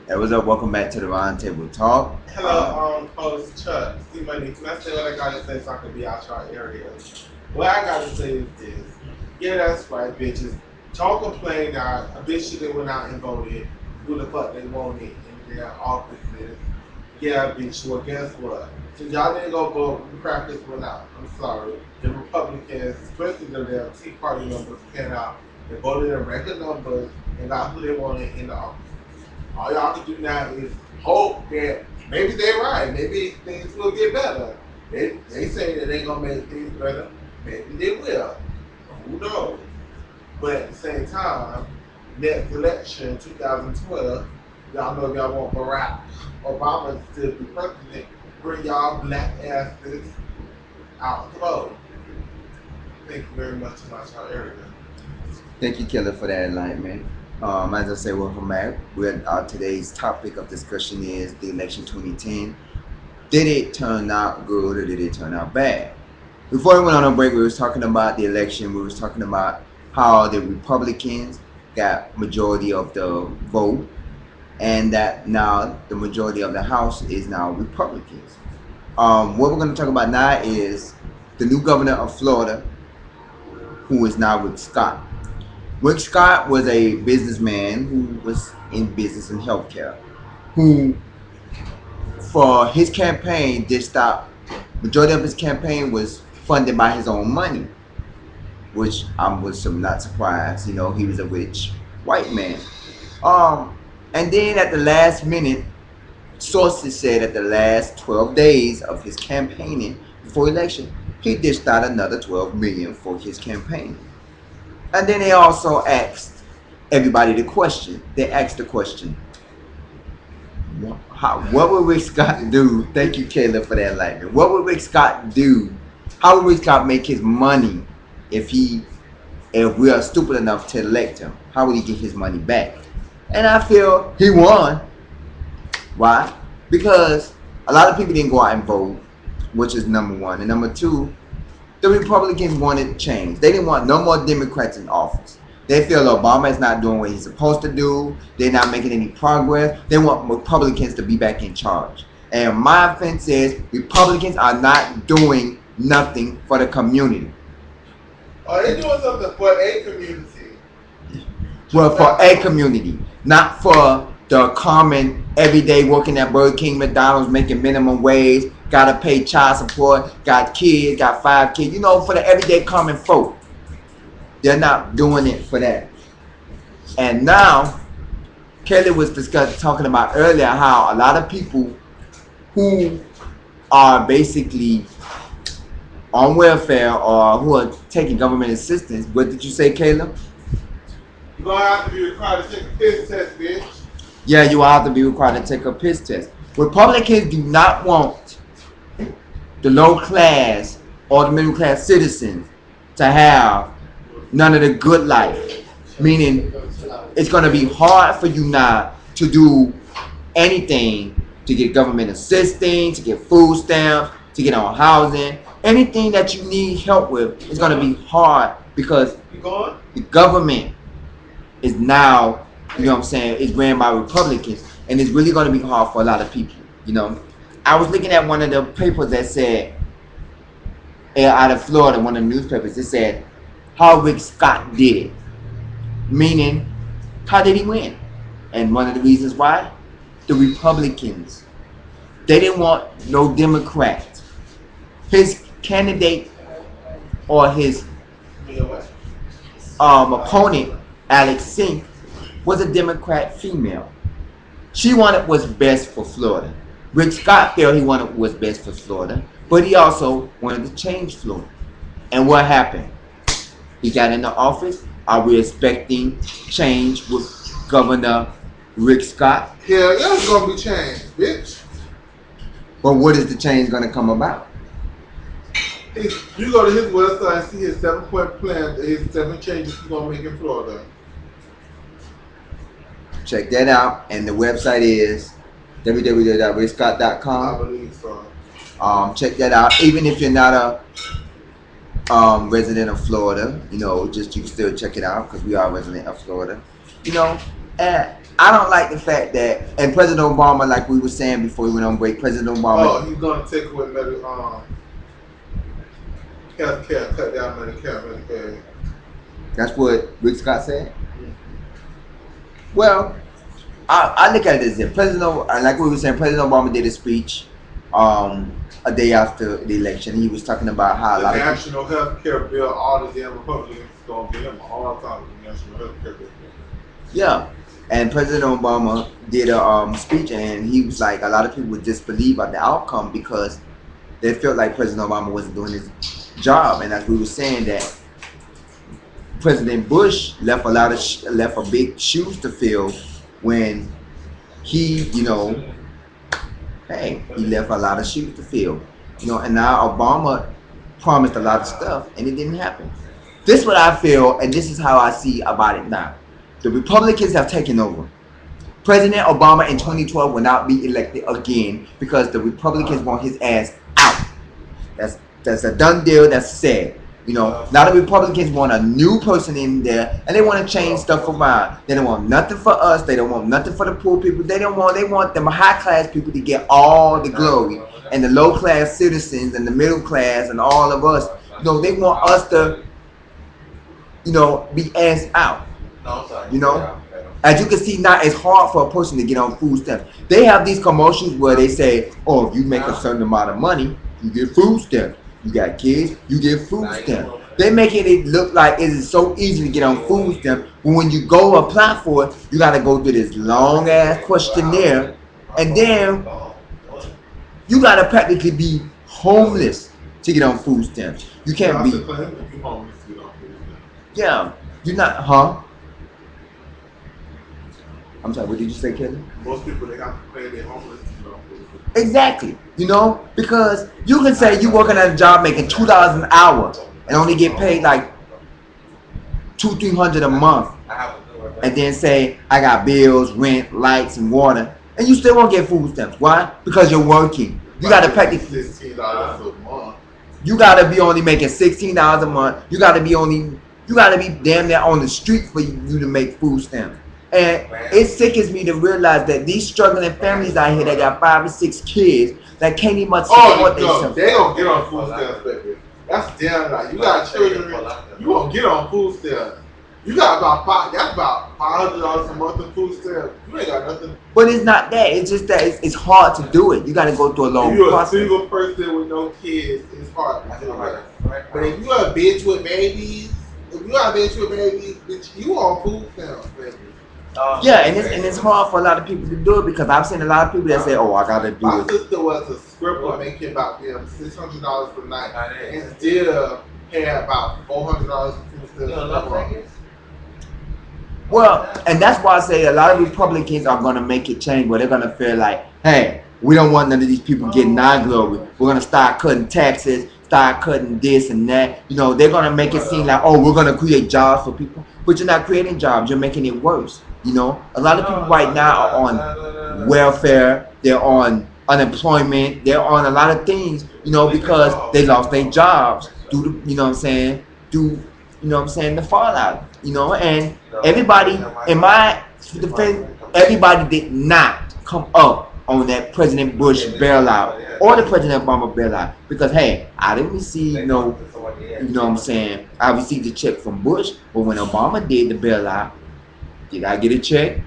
Hey, what's up? Welcome back to the Roundtable Talk. Hello, host Chuck. See, money. Can I say what I gotta say so I can be out your area? What I gotta say is this. Yeah, that's right, bitches. Don't complain that a bitch should have went out and voted who the fuck they wanted in their offices. Yeah, bitch. Well, guess what? Since y'all didn't go vote, the crackers went out. I'm sorry. The Republicans, especially the Tea Party members, came out and voted in record numbers and got who they wanted in the office. All y'all can do now is hope that maybe they're right. Maybe things will get better. They say that they gonna make things better. Maybe they will. Who knows? But at the same time, next election, 2012, y'all know y'all want Barack Obama to be president. Bring y'all black asses out the vote. Thank you very much to my child area. Thank you, Killer, for that enlightenment. As I say, welcome back. Today's topic of discussion is the election 2010. Did it turn out good or did it turn out bad? Before we went on a break, we was talking about the election. We was talking about how the Republicans got majority of the vote, and that now the majority of the House is now Republicans. What we're going to talk about now is the new governor of Florida, who is now Rick Scott. Rick Scott was a businessman who was in business and healthcare, who for his campaign did stop. Majority of his campaign was funded by his own money, which I was not surprised. You know, he was a rich white man. And then at the last minute, sources said at the last 12 days of his campaigning before election, he dished out another 12 million for his campaign. And then they also asked everybody the question. They asked the question, what would Rick Scott do? Thank you, Caleb, for that enlightenment. What would Rick Scott do? How would Rick Scott make his money if we are stupid enough to elect him? How would he get his money back? And I feel he won. Why? Because a lot of people didn't go out and vote, which is number one. And number two, the Republicans wanted change. They didn't want no more Democrats in office. They feel Obama is not doing what he's supposed to do. They're not making any progress. They want Republicans to be back in charge. And my offense is Republicans are not doing nothing for the community. Are they doing something for a community? Well, for a community, not for the common everyday working at Burger King, McDonald's, making minimum wage, gotta pay child support, got kids, got 5 kids. You know, for the everyday common folk. They're not doing it for that. And now, Kelly was talking about earlier how a lot of people who are basically on welfare or who are taking government assistance. What did you say, Caleb? You're gonna have to be required to take a piss test, bitch. Yeah, you will have to be required to take a piss test. Republicans do not want the low class or the middle class citizens to have none of the good life. Meaning, it's going to be hard for you now to do anything to get government assistance, to get food stamps, to get on housing. Anything that you need help with is going to be hard because the government is now, you know what I'm saying, is ran by Republicans, and it's really going to be hard for a lot of people, you know. I was looking at one of the papers that said, out of Florida, one of the newspapers, it said, how Rick Scott did it. Meaning, how did he win? And one of the reasons why, the Republicans, they didn't want no Democrats. His candidate or his opponent, Alex Sink, was a Democrat female. She wanted what's best for Florida. Rick Scott felt he wanted what's best for Florida, but he also wanted to change Florida. And what happened? He got into office. Are we expecting change with Governor Rick Scott? Yeah, that's gonna be changed, bitch. But what is the change gonna come about? You go to his website and see his 7-point plan, his 7 changes he's gonna make in Florida. Check that out, and the website is www.rickscott.com. I believe so. Check that out. Even if you're not a resident of Florida, you know, just you can still check it out because we are resident of Florida. You know, I don't like the fact that, and President Obama, like we were saying before we went on break, President Obama. Oh, he's gonna take away healthcare, cut down Medicare. That's what Rick Scott said. Well, I look at it as if like we were saying, President Obama did a speech a day after the election. He was talking about how the national health care bill, all the damn Republicans gonna get him all the time with the national health care bill. Yeah. And President Obama did a speech, and he was like, a lot of people would disbelieve about the outcome because they felt like President Obama wasn't doing his job. And as we were saying, that President Bush left a big shoes to fill when he, he left a lot of shoes to fill, and now Obama promised a lot of stuff, and it didn't happen. This is what I feel, and this is how I see about it now. The Republicans have taken over. President Obama in 2012 will not be elected again because the Republicans want his ass out. That's a done deal. That's said. Now the Republicans want a new person in there, and they want to change stuff around. They don't want nothing for us. They don't want nothing for the poor people. They want them high class people to get all the glory, and the low class citizens and the middle class and all of us. They want us to, be ass out. As you can see now, it's hard for a person to get on food stamps. They have these commercials where they say, "Oh, if you make a certain amount of money, you get food stamps. You got kids, you get food stamps." They making it look like it is so easy to get on food stamps, but when you go apply for it, you got to go through this long ass questionnaire, and then you got to practically be homeless to get on food stamps. You can't be. Yeah, you're not, huh? I'm sorry, what did you say, Kelly? Most people, they have to pay their homeless. Exactly. Because you can say you working at a job making $2 an hour and only get paid like $200-300 a month, and then say I got bills, rent, lights, and water, and you still won't get food stamps. Why? Because you're working. You got to practically $16 a month. You got to be only making $16 a month. You got to be damn near on the street for you to make food stamps. And it sickens me to realize that these struggling families out here that got 5 or 6 kids that can't even support themselves. They don't get on food stamps, baby. That's damn right. You got children, you won't get on food stamps. You got that's about $500 a month of food stamps. You ain't got nothing. But it's not that. It's just that it's hard to do it. You got to go through a long process. If you're a single person with no kids, it's hard to do it. But if you're a bitch with babies, bitch, you on food stamps, baby. Yeah, and it's hard for a lot of people to do it because I've seen a lot of people that say, "Oh, I gotta do it." My sister was a scripper making about $600 per night, and still had about $400 in food. Well, and that's why I say a lot of Republicans are gonna make it change, where they're gonna feel like, "Hey, we don't want none of these people getting our glory. We're gonna start cutting taxes, start cutting this and that." They're gonna make it seem like, "Oh, we're gonna create jobs for people," but you're not creating jobs. You're making it worse. A lot of people right now are on welfare. They're on unemployment. They're on a lot of things, because they lost their jobs due to, the fallout, and everybody, in my defense, everybody did not come up on that President Bush bailout or the President Obama bailout because, hey, I didn't receive I received a check from Bush, but when Obama did the bailout, did I get a check?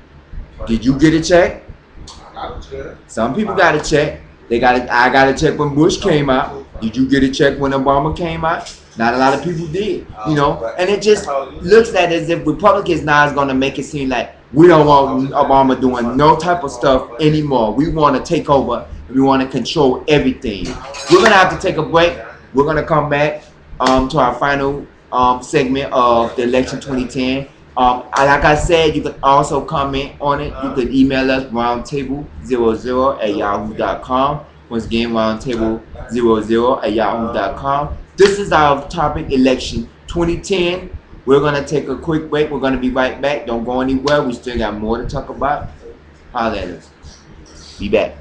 Did you get a check? I got a check. Some people got a check. I got a check when Bush came out. Did you get a check when Obama came out? Not a lot of people did. And it just looks like as if Republicans now is going to make it seem like we don't want Obama doing no type of stuff anymore. We want to take over. We want to control everything. We're going to have to take a break. We're going to come back to our final segment of the election 2010. Like I said, you can also comment on it. You can email us roundtable00@yahoo.com. Once again, roundtable00@yahoo.com. This is our topic, election 2010. We're going to take a quick break. We're going to be right back. Don't go anywhere. We still got more to talk about. Holla at us. Be back.